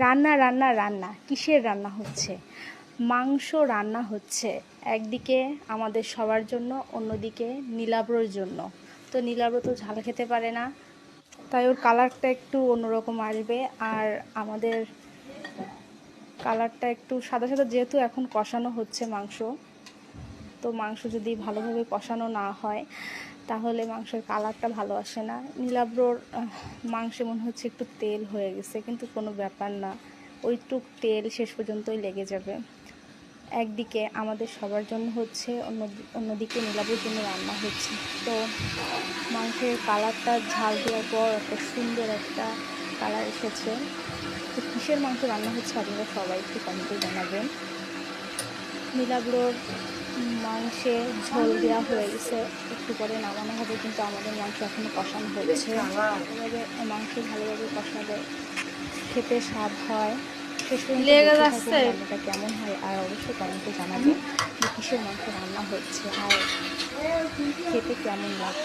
রান্না রান্না রান্না কিসের রান্না হচ্ছে? মাংস রান্না হচ্ছে। একদিকে আমাদের সবার জন্য, অন্যদিকে নীলাব্রর জন্য। তো নীলাব্র তো ঝাল খেতে পারে না, তাই ওর কালারটা একটু অন্যরকম আসবে। আর আমাদের কালারটা একটু সাদা সাদা, যেহেতু এখন কষানো হচ্ছে মাংস, তো মাংস যদি ভালোভাবে কষানো না হয় তাহলে মাংসের কালারটা ভালো আসে না। নীলাব্রর মাংসে মনে হচ্ছে একটু তেল হয়ে গেছে, কিন্তু কোনো ব্যাপার না, ওইটুক তেল শেষ পর্যন্তই লেগে যাবে। একদিকে আমাদের সবার জন্য হচ্ছে, অন্যদিকে নীলাব্রর জন্য রান্না হচ্ছে। তো মাংসের কালারটা ঝাল দেওয়ার পর একটা সুন্দর একটা কালার এসেছে। তো কিসের মাংস রান্না হচ্ছে আপনারা সবাই একটু কমেন্টে জানাবেন। নীলাব্রর মাংসে ঝোল দেওয়া হয়ে গেছে, একটু পরে নামানো হবে, কিন্তু আমাদের মাংস এখনো কষানো হচ্ছে। এভাবে মাংস ভালোভাবে কষালে খেতে স্বাদ হয়। শেষ পর্যন্ত দেখতে থাকুন রান্নাটা কেমন হয়, আর অবশ্যই কমেন্টে জানাবেন যে কিসের মাংস রান্না হচ্ছে আর খেতে কেমন লাগে।